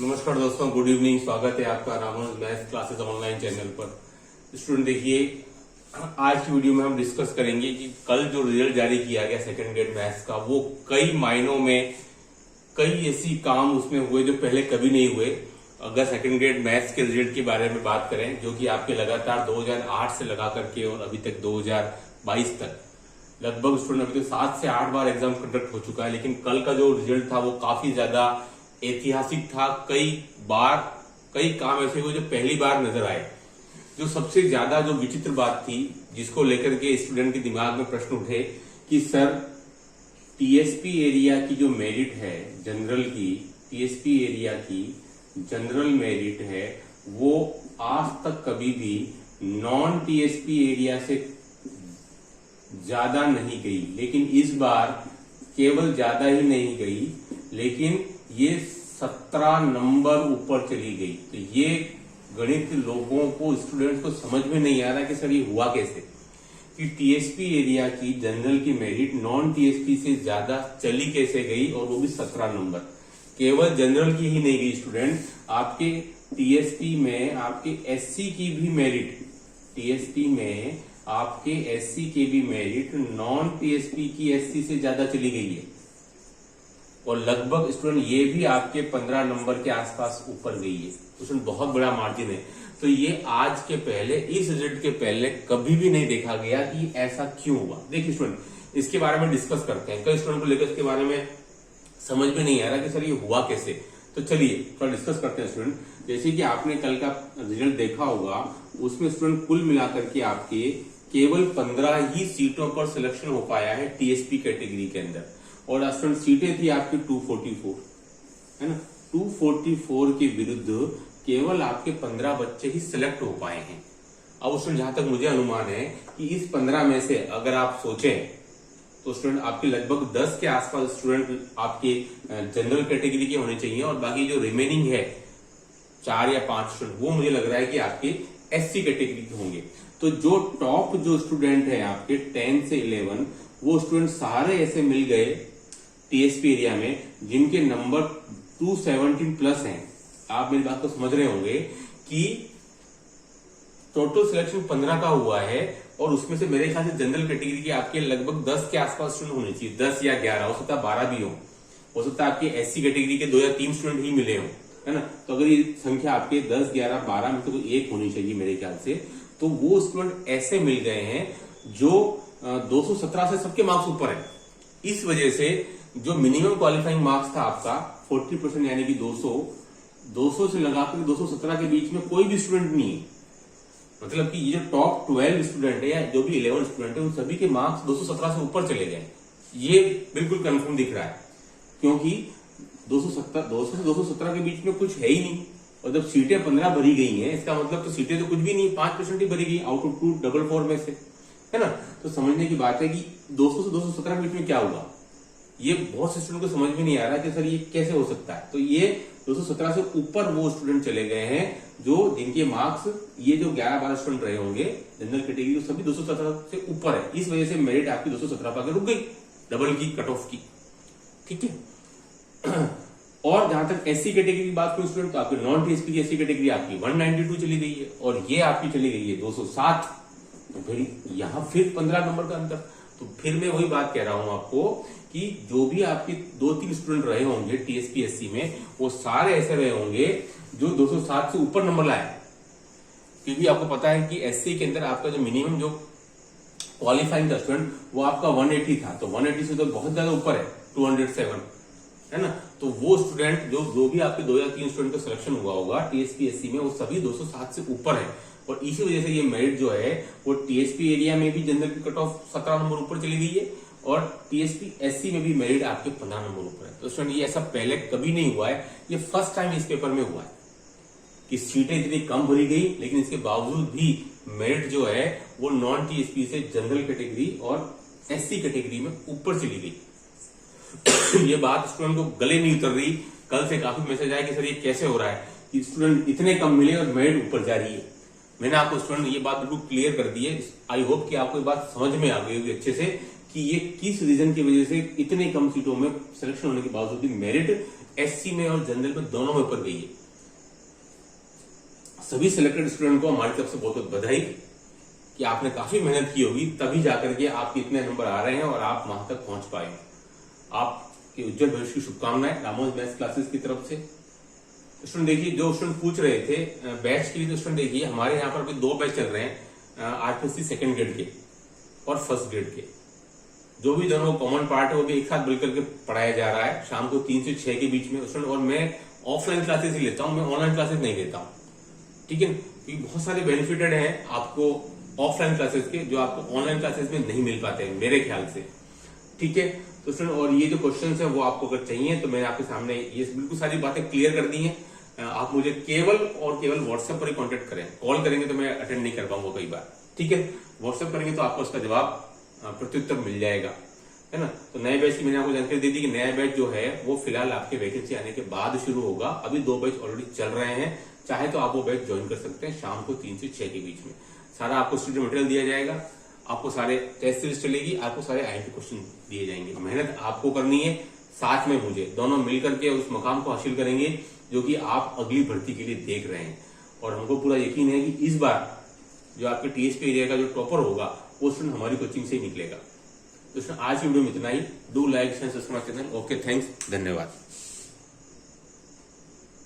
नमस्कार दोस्तों, good evening. स्वागत है आपका Ramanuj maths classes online channel पर। स्टूडेंट देखिए, आज की वीडियो में हम डिस्कस करेंगे कि कल जो रिजल्ट जारी किया गया सेकंड ग्रेड मैथ्स का, वो कई मायनों में कई ऐसी काम उसमें हुए जो पहले कभी नहीं हुए। अगर सेकंड ग्रेड मैथ्स के रिजल्ट के बारे में बात करें, जो कि आपके लगातार 2008 से लगा करके और अभी तक 2022 तक लगभग स्टूडेंट अभी तो 7 से 8 बार एग्जाम कंडक्ट हो चुका है, लेकिन कल का जो रिजल्ट था वो काफी ज्यादा ऐतिहासिक था। कई बार कई काम ऐसे हुए जो पहली बार नजर आए। जो सबसे ज्यादा जो विचित्र बात थी, जिसको लेकर के स्टूडेंट के दिमाग में प्रश्न उठे कि सर टीएसपी एरिया की जो मेरिट है जनरल की, टीएसपी एरिया की जनरल मेरिट है, वो आज तक कभी भी नॉन टीएसपी एरिया से ज्यादा नहीं गई, लेकिन इस बार केवल ज्यादा ही नहीं गई, लेकिन ये 17 नंबर ऊपर चली गई। तो ये गणित लोगों को, स्टूडेंट्स को समझ में नहीं आ रहा कि सर ये हुआ कैसे कि टीएसपी एरिया की जनरल की मेरिट नॉन टीएसपी से ज्यादा चली कैसे गई, और वो भी 17 नंबर। केवल जनरल की ही नहीं गई स्टूडेंट, आपके टीएसपी में आपके एससी की भी मेरिट, टीएसपी में आपके एससी की भी मेरिट नॉन टीएसपी की एससी से ज्यादा चली गई है, और लगभग स्टूडेंट ये भी आपके 15 नंबर के आसपास ऊपर गई है। स्टूडेंट बहुत बड़ा मार्जिन है। तो ये आज के पहले, इस रिजल्ट के पहले कभी भी नहीं देखा गया कि ऐसा क्यों हुआ। देखिए स्टूडेंट, इसके बारे में डिस्कस करते हैं। कई स्टूडेंट को लेकर इसके बारे में समझ में नहीं आ रहा कि सर ये हुआ कैसे। तो चलिए थोड़ा डिस्कस करते हैं स्टूडेंट। जैसे कि आपने कल का रिजल्ट देखा होगा, उसमें स्टूडेंट कुल मिलाकर के आपके केवल 15 ही सीटों पर सिलेक्शन हो पाया है टीएसपी कैटेगरी के अंदर, और स्टूडेंट सीटें थी आपकी 244, है ना। 244 के विरुद्ध केवल आपके 15 बच्चे ही सिलेक्ट हो पाए हैं। अब स्टूडेंट जहां तक मुझे अनुमान है कि इस 15 में से अगर आप सोचें तो स्टूडेंट आपके लगभग 10 के आसपास स्टूडेंट आपके जनरल कैटेगरी के होने चाहिए, और बाकी जो रिमेनिंग है 4 या 5 स्टूडेंट, वो मुझे लग रहा है कि आपके एससी कैटेगरी के होंगे। तो जो टॉप जो स्टूडेंट है आपके 10 से 11, वो स्टूडेंट सारे ऐसे मिल गए टीएसपी एरिया में जिनके नंबर 217 प्लस हैं। आप मेरी बात को समझ रहे होंगे कि टोटल सिलेक्शन 15 का हुआ है, और उसमें से मेरे ख्याल से जनरल कैटेगरी के आपके लगभग 10 के आसपास स्टूडेंट होने चाहिए, 10 या 11, हो सकता है 12 भी हो सकता है आपके एससी कैटेगरी के 2 या 3 स्टूडेंट ही मिले हो, है ना। तो अगर ये संख्या आपके 10, 11, 12 में से कोई एक होनी चाहिए मेरे ख्याल से, तो वो स्टूडेंट ऐसे मिल गए हैं जो 217 से सबके मार्क्स ऊपर है। इस वजह से जो मिनिमम क्वालिफाइंग मार्क्स था आपका 40%, यानी कि 200 से लगाकर 217 के बीच में कोई भी स्टूडेंट नहीं है। मतलब कि ये जो टॉप 12 स्टूडेंट है या जो भी 11 स्टूडेंट है, उन सभी के मार्क्स 217 से ऊपर चले गए। ये बिल्कुल कंफर्म दिख रहा है, क्योंकि 200 से 217 के बीच में कुछ है ही नहीं। और जब सीटें 15 भरी गई हैं, इसका मतलब तो सीटें तो कुछ भी नहीं, 5% ही भरी गई आउट ऑफ 244 में से, है ना। तो समझने की बात है कि 200 से 217 के बीच में क्या हुआ, ये बहुत से स्टूडेंट को समझ में नहीं आ रहा कि सर ये कैसे हो सकता है। तो ये 217 से ऊपर वो स्टूडेंट चले गए हैं जो जिनके मार्क्स, ये जो 11-12 स्टूडेंट रहे होंगे जनरल कैटेगरी, सभी 217 से ऊपर है। इस वजह से मेरिट आपकी 217 पर रुक गई, डबल की कट ऑफ की, ठीक है। और जहां तक एससी कैटेगरी की बात करूं स्टूडेंट, तो आपकी नॉन टीएसपी की एससी कैटेगरी आपकी 192 चली गई है, और ये आपकी चली गई है 207। तो फिर यहां फिर 15 नंबर का अंतर। तो फिर मैं वही बात कह रहा हूं आपको कि जो भी आपके 2-3 स्टूडेंट रहे होंगे टीएसपी एससी में, वो सारे ऐसे रहे होंगे जो 207 से ऊपर नंबर लाए। क्योंकि आपको पता है कि एससी के अंदर आपका जो मिनिमम जो क्वालिफाइंग था स्टूडेंट, वो आपका 180 था। तो 180 से तो बहुत ज्यादा ऊपर है, 207, है ना। तो वो स्टूडेंट जो भी आपके 2 या 3 स्टूडेंट का सिलेक्शन हुआ होगा टीएसपी एससी में, वो सभी 207 से ऊपर है। और इसी वजह से ये मेरिट जो है वो टीएसपी एरिया में भी जनरल की कट ऑफ 17 नंबर ऊपर चली गई है, और टीएसपी एससी में भी मेरिट आपके 15 नंबर ऊपर है। तो स्टूडेंट ये ऐसा पहले कभी नहीं हुआ है, ये फर्स्ट टाइम इस पेपर में हुआ है कि सीटें इतनी कम भरी गई, लेकिन इसके बावजूद भी मेरिट जो है वो नॉन टीएसपी से जनरल कैटेगरी और एससी कैटेगरी में ऊपर चली गई। ये बात स्टूडेंट को गले नहीं उतर रही। कल से काफी मैसेज आया कि सर ये कैसे हो रहा है कि स्टूडेंट इतने कम मिले और मेरिट ऊपर जा रही है। मैंने आपको स्टूडेंट ये बात बिल्कुल क्लियर कर दी है। आई होप कि आपको ये बात समझ में आ गई होगी अच्छे से कि ये किस रीजन की वजह से इतने कम सीटों में सिलेक्शन होने के बावजूद भी मेरिट एससी में और जनरल में दोनों में ऊपर गई है। सभी सिलेक्टेड स्टूडेंट को हमारी तरफ से बहुत बहुत बधाई कि आपने काफी मेहनत की होगी, तभी जाकर के आपके इतने नंबर आ रहे हैं और आप वहां तक पहुंच पाए हो। आपके उज्जवल भविष्य की शुभकामनाएं रामोस मैथ्स क्लासेस की तरफ से। स्टूडेंट देखिए, जो स्टूडेंट पूछ रहे थे बैच के लिए, तो स्टूडेंट देखिए हमारे यहाँ पर अभी 2 बैच चल रहे हैं आरपीसी सेकंड ग्रेड के और फर्स्ट ग्रेड के। जो भी दोनों कॉमन पार्ट है वो भी एक साथ मिलकर के पढ़ाया जा रहा है शाम को 3 से 6 के बीच में स्टूडेंट। और मैं ऑफलाइन क्लासेस ही लेता हूँ, मैं ऑनलाइन क्लासेस नहीं लेता हूँ, ठीक है, क्योंकि बहुत सारे बेनिफिटेड हैं आपको ऑफलाइन क्लासेस के जो आपको ऑनलाइन क्लासेस में नहीं मिल पाते हैं मेरे ख्याल से, ठीक है। तो स्टूडेंट और ये जो क्वेश्चंस है वो आपको अगर चाहिए तो मैंने आपके सामने ये बिल्कुल सारी बातें क्लियर कर दी हैं। आप मुझे केवल और केवल व्हाट्सएप पर ही कांटेक्ट करें, कॉल करेंगे तो मैं अटेंड नहीं कर पाऊंगा कई बार, ठीक है। व्हाट्सएप करेंगे तो आपको उसका जवाब प्रत्युत्तर मिल जाएगा, है ना। तो नए बैच की मैंने आपको जानकारी दे दी कि नया बैच जो है वो फिलहाल आपके वैकेंसी आने के बाद शुरू होगा। अभी 2 बैच ऑलरेडी चल रहे हैं, चाहे तो आप वो बैच ज्वाइन कर सकते हैं शाम को 3 से 6 के बीच में। सारा आपको स्टडी मटेरियल दिया जाएगा, आपको सारे टेस्ट सीरीज चलेगी, आपको सारे आईएमपी क्वेश्चन दिए जाएंगे। मेहनत आपको करनी है, साथ में मुझे, दोनों मिलकर के उस मुकाम को हासिल करेंगे जो कि आप अगली भर्ती के लिए देख रहे हैं। और हमको पूरा यकीन है कि इस बार जो आपके टीएसपी एरिया का जो टॉपर होगा वो स्टूडेंट हमारी कोचिंग से ही निकलेगा। तो आज की वीडियो में इतना ही। Do like share subscribe channel. Okay, thanks, धन्यवाद।